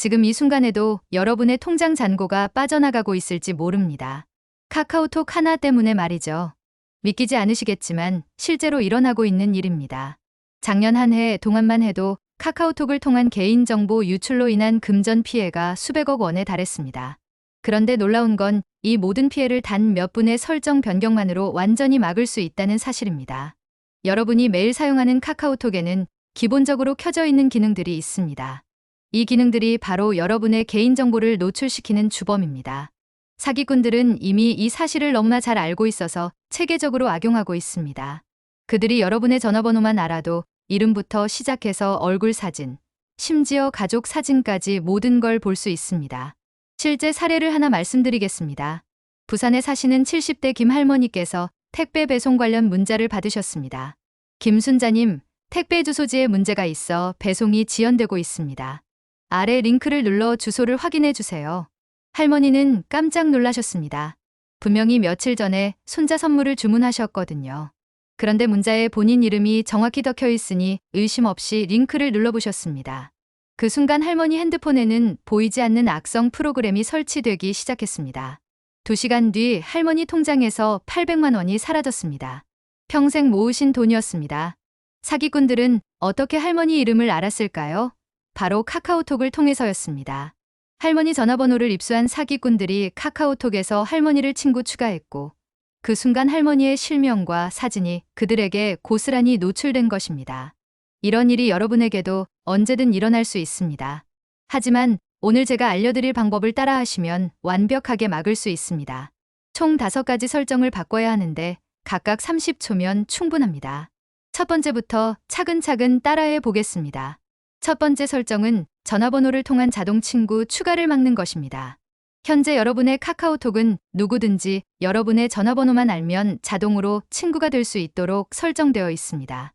지금 이 순간에도 여러분의 통장 잔고가 빠져나가고 있을지 모릅니다. 카카오톡 하나 때문에 말이죠. 믿기지 않으시겠지만 실제로 일어나고 있는 일입니다. 작년 한 해 동안만 해도 카카오톡을 통한 개인정보 유출로 인한 금전 피해가 수백억 원에 달했습니다. 그런데 놀라운 건 이 모든 피해를 단 몇 분의 설정 변경만으로 완전히 막을 수 있다는 사실입니다. 여러분이 매일 사용하는 카카오톡에는 기본적으로 켜져 있는 기능들이 있습니다. 이 기능들이 바로 여러분의 개인정보를 노출시키는 주범입니다. 사기꾼들은 이미 이 사실을 너무나 잘 알고 있어서 체계적으로 악용하고 있습니다. 그들이 여러분의 전화번호만 알아도 이름부터 시작해서 얼굴 사진, 심지어 가족 사진까지 모든 걸 볼 수 있습니다. 실제 사례를 하나 말씀드리겠습니다. 부산에 사시는 70대 김 할머니께서 택배 배송 관련 문자를 받으셨습니다. 김순자님, 택배 주소지에 문제가 있어 배송이 지연되고 있습니다. 아래 링크를 눌러 주소를 확인해 주세요. 할머니는 깜짝 놀라셨습니다. 분명히 며칠 전에 손자 선물을 주문하셨거든요. 그런데 문자에 본인 이름이 정확히 적혀 있으니 의심 없이 링크를 눌러보셨습니다. 그 순간 할머니 핸드폰에는 보이지 않는 악성 프로그램이 설치되기 시작했습니다. 2시간 뒤 할머니 통장에서 800만 원이 사라졌습니다. 평생 모으신 돈이었습니다. 사기꾼들은 어떻게 할머니 이름을 알았을까요? 바로 카카오톡을 통해서였습니다. 할머니 전화번호를 입수한 사기꾼들이 카카오톡에서 할머니를 친구 추가했고 그 순간 할머니의 실명과 사진이 그들에게 고스란히 노출된 것입니다. 이런 일이 여러분에게도 언제든 일어날 수 있습니다. 하지만 오늘 제가 알려드릴 방법을 따라하시면 완벽하게 막을 수 있습니다. 총 5가지 설정을 바꿔야 하는데 각각 30초면 충분합니다. 첫 번째부터 차근차근 따라해 보겠습니다. 첫 번째 설정은 전화번호를 통한 자동 친구 추가를 막는 것입니다. 현재 여러분의 카카오톡은 누구든지 여러분의 전화번호만 알면 자동으로 친구가 될 수 있도록 설정되어 있습니다.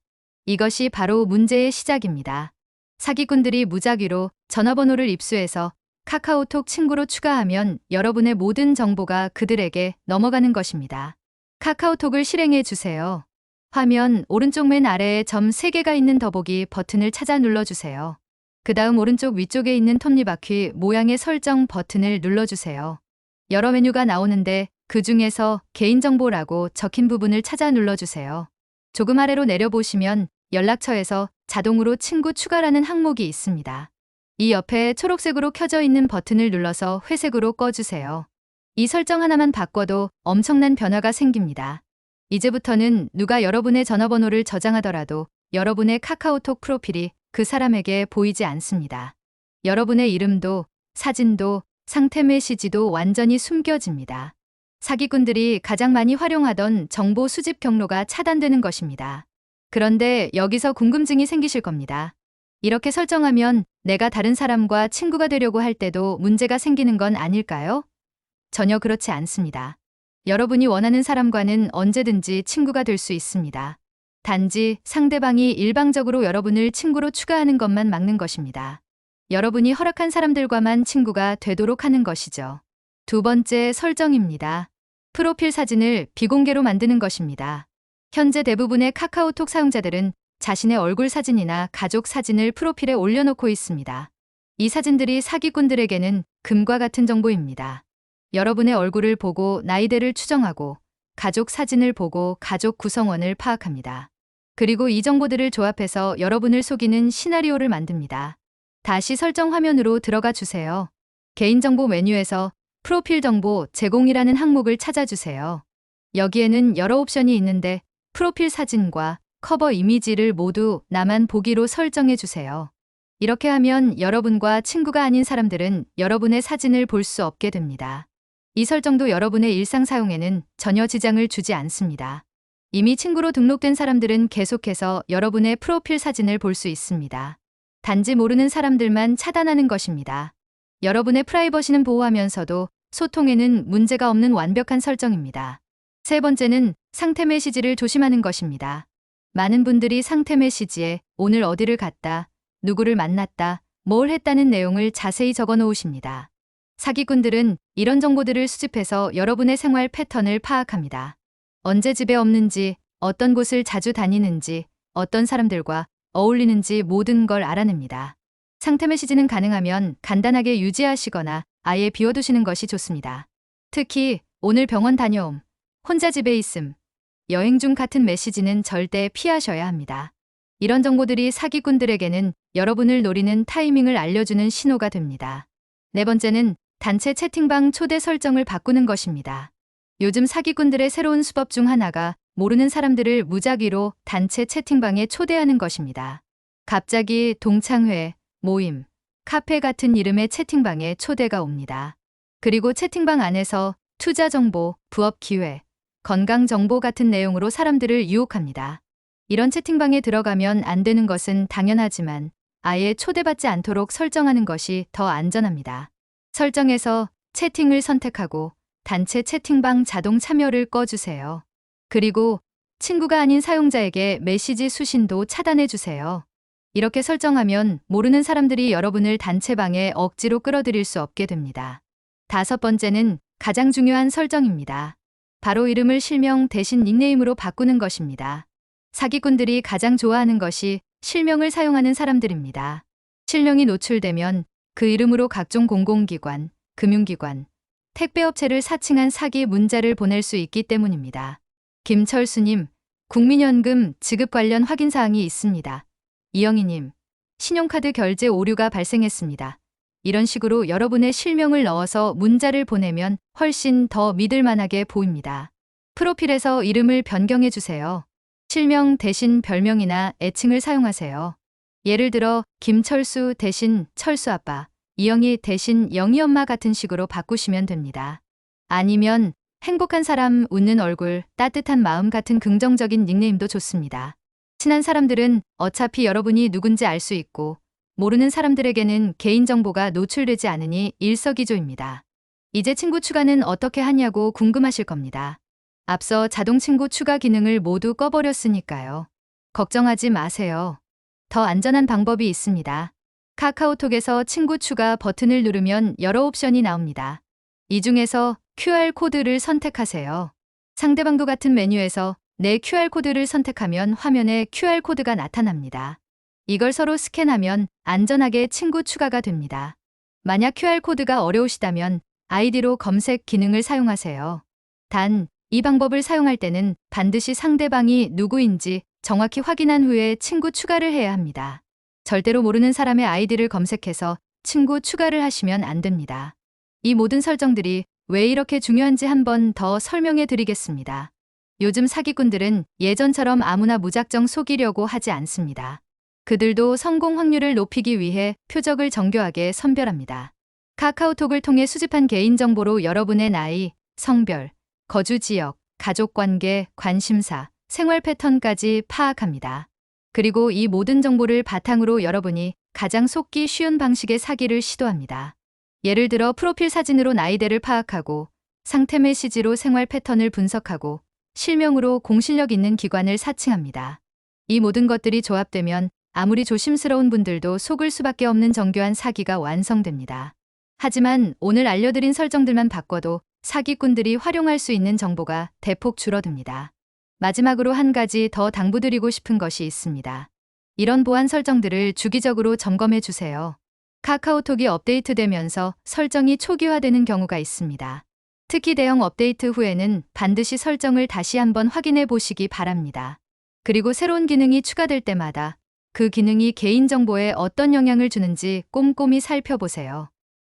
이것이 바로 문제의 시작입니다. 사기꾼들이 무작위로 전화번호를 입수해서 카카오톡 친구로 추가하면 여러분의 모든 정보가 그들에게 넘어가는 것입니다. 카카오톡을 실행해 주세요. 화면 오른쪽 맨 아래에 점 3개가 있는 더보기 버튼을 찾아 눌러주세요. 그 다음 오른쪽 위쪽에 있는 톱니바퀴 모양의 설정 버튼을 눌러주세요. 여러 메뉴가 나오는데 그 중에서 개인정보라고 적힌 부분을 찾아 눌러주세요. 조금 아래로 내려보시면 연락처에서 자동으로 친구 추가라는 항목이 있습니다. 이 옆에 초록색으로 켜져 있는 버튼을 눌러서 회색으로 꺼주세요. 이 설정 하나만 바꿔도 엄청난 변화가 생깁니다. 이제부터는 누가 여러분의 전화번호를 저장하더라도 여러분의 카카오톡 프로필이 그 사람에게 보이지 않습니다. 여러분의 이름도 사진도 상태 메시지도 완전히 숨겨집니다. 사기꾼들이 가장 많이 활용하던 정보 수집 경로가 차단되는 것입니다. 그런데 여기서 궁금증이 생기실 겁니다. 이렇게 설정하면 내가 다른 사람과 친구가 되려고 할 때도 문제가 생기는 건 아닐까요? 전혀 그렇지 않습니다. 여러분이 원하는 사람과는 언제든지 친구가 될 수 있습니다. 단지 상대방이 일방적으로 여러분을 친구로 추가하는 것만 막는 것입니다. 여러분이 허락한 사람들과만 친구가 되도록 하는 것이죠. 두 번째 설정입니다. 프로필 사진을 비공개로 만드는 것입니다. 현재 대부분의 카카오톡 사용자들은 자신의 얼굴 사진이나 가족 사진을 프로필에 올려놓고 있습니다. 이 사진들이 사기꾼들에게는 금과 같은 정보입니다. 여러분의 얼굴을 보고 나이대를 추정하고 가족 사진을 보고 가족 구성원을 파악합니다. 그리고 이 정보들을 조합해서 여러분을 속이는 시나리오를 만듭니다. 다시 설정 화면으로 들어가 주세요. 개인정보 메뉴에서 프로필 정보 제공이라는 항목을 찾아주세요. 여기에는 여러 옵션이 있는데 프로필 사진과 커버 이미지를 모두 나만 보기로 설정해 주세요. 이렇게 하면 여러분과 친구가 아닌 사람들은 여러분의 사진을 볼 수 없게 됩니다. 이 설정도 여러분의 일상 사용에는 전혀 지장을 주지 않습니다. 이미 친구로 등록된 사람들은 계속해서 여러분의 프로필 사진을 볼 수 있습니다. 단지 모르는 사람들만 차단하는 것입니다. 여러분의 프라이버시는 보호하면서도 소통에는 문제가 없는 완벽한 설정입니다. 세 번째는 상태 메시지를 조심하는 것입니다. 많은 분들이 상태 메시지에 오늘 어디를 갔다, 누구를 만났다, 뭘 했다는 내용을 자세히 적어 놓으십니다. 사기꾼들은 이런 정보들을 수집해서 여러분의 생활 패턴을 파악합니다. 언제 집에 없는지, 어떤 곳을 자주 다니는지, 어떤 사람들과 어울리는지 모든 걸 알아냅니다. 상태 메시지는 가능하면 간단하게 유지하시거나 아예 비워두시는 것이 좋습니다. 특히 오늘 병원 다녀옴, 혼자 집에 있음, 여행 중 같은 메시지는 절대 피하셔야 합니다. 이런 정보들이 사기꾼들에게는 여러분을 노리는 타이밍을 알려주는 신호가 됩니다. 네 번째는 단체 채팅방 초대 설정을 바꾸는 것입니다. 요즘 사기꾼들의 새로운 수법 중 하나가 모르는 사람들을 무작위로 단체 채팅방에 초대하는 것입니다. 갑자기 동창회, 모임, 카페 같은 이름의 채팅방에 초대가 옵니다. 그리고 채팅방 안에서 투자 정보, 부업 기회, 건강 정보 같은 내용으로 사람들을 유혹합니다. 이런 채팅방에 들어가면 안 되는 것은 당연하지만 아예 초대받지 않도록 설정하는 것이 더 안전합니다. 설정에서 채팅을 선택하고 단체 채팅방 자동 참여를 꺼주세요. 그리고 친구가 아닌 사용자에게 메시지 수신도 차단해주세요. 이렇게 설정하면 모르는 사람들이 여러분을 단체방에 억지로 끌어들일 수 없게 됩니다. 다섯 번째는 가장 중요한 설정입니다. 바로 이름을 실명 대신 닉네임으로 바꾸는 것입니다. 사기꾼들이 가장 좋아하는 것이 실명을 사용하는 사람들입니다. 실명이 노출되면 그 이름으로 각종 공공기관, 금융기관, 택배업체를 사칭한 사기 문자를 보낼 수 있기 때문입니다. 김철수님, 국민연금 지급 관련 확인사항이 있습니다. 이영희님, 신용카드 결제 오류가 발생했습니다. 이런 식으로 여러분의 실명을 넣어서 문자를 보내면 훨씬 더 믿을만하게 보입니다. 프로필에서 이름을 변경해주세요. 실명 대신 별명이나 애칭을 사용하세요. 예를 들어 김철수 대신 철수 아빠, 이영희 대신 영희 엄마 같은 식으로 바꾸시면 됩니다. 아니면 행복한 사람, 웃는 얼굴, 따뜻한 마음 같은 긍정적인 닉네임도 좋습니다. 친한 사람들은 어차피 여러분이 누군지 알 수 있고 모르는 사람들에게는 개인정보가 노출되지 않으니 일석이조입니다. 이제 친구 추가는 어떻게 하냐고 궁금하실 겁니다. 앞서 자동 친구 추가 기능을 모두 꺼버렸으니까요. 걱정하지 마세요. 더 안전한 방법이 있습니다. 카카오톡에서 친구 추가 버튼을 누르면 여러 옵션이 나옵니다. 이 중에서 QR코드를 선택하세요. 상대방도 같은 메뉴에서 내 QR코드를 선택하면 화면에 QR코드가 나타납니다. 이걸 서로 스캔하면 안전하게 친구 추가가 됩니다. 만약 QR코드가 어려우시다면 아이디로 검색 기능을 사용하세요. 단, 이 방법을 사용할 때는 반드시 상대방이 누구인지 정확히 확인한 후에 친구 추가를 해야 합니다. 절대로 모르는 사람의 아이디를 검색해서 친구 추가를 하시면 안 됩니다. 이 모든 설정들이 왜 이렇게 중요한지 한 번 더 설명해 드리겠습니다. 요즘 사기꾼들은 예전처럼 아무나 무작정 속이려고 하지 않습니다. 그들도 성공 확률을 높이기 위해 표적을 정교하게 선별합니다. 카카오톡을 통해 수집한 개인정보로 여러분의 나이, 성별, 거주 지역, 가족관계, 관심사, 생활 패턴까지 파악합니다. 그리고 이 모든 정보를 바탕으로 여러분이 가장 속기 쉬운 방식의 사기를 시도합니다. 예를 들어 프로필 사진으로 나이대를 파악하고 상태 메시지로 생활 패턴을 분석하고 실명으로 공실력 있는 기관을 사칭합니다. 이 모든 것들이 조합되면 아무리 조심스러운 분들도 속을 수밖에 없는 정교한 사기가 완성됩니다. 하지만 오늘 알려드린 설정들만 바꿔도 사기꾼들이 활용할 수 있는 정보가 대폭 줄어듭니다. 마지막으로 한 가지 더 당부드리고 싶은 것이 있습니다. 이런 보안 설정들을 주기적으로 점검해 주세요. 카카오톡이 업데이트되면서 설정이 초기화되는 경우가 있습니다. 특히 대형 업데이트 후에는 반드시 설정을 다시 한번 확인해 보시기 바랍니다. 그리고 새로운 기능이 추가될 때마다 그 기능이 개인정보에 어떤 영향을 주는지 꼼꼼히 살펴보세요.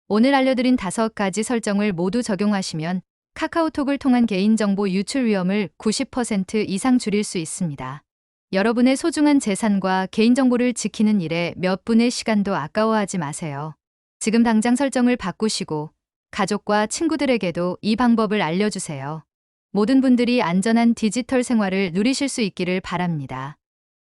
오늘 알려드린 5가지 설정을 모두 적용하시면 카카오톡을 통한 개인정보 유출 위험을 90% 이상 줄일 수 있습니다. 여러분의 소중한 재산과 개인정보를 지키는 일에 몇 분의 시간도 아까워하지 마세요. 지금 당장 설정을 바꾸시고 가족과 친구들에게도 이 방법을 알려주세요. 모든 분들이 안전한 디지털 생활을 누리실 수 있기를 바랍니다.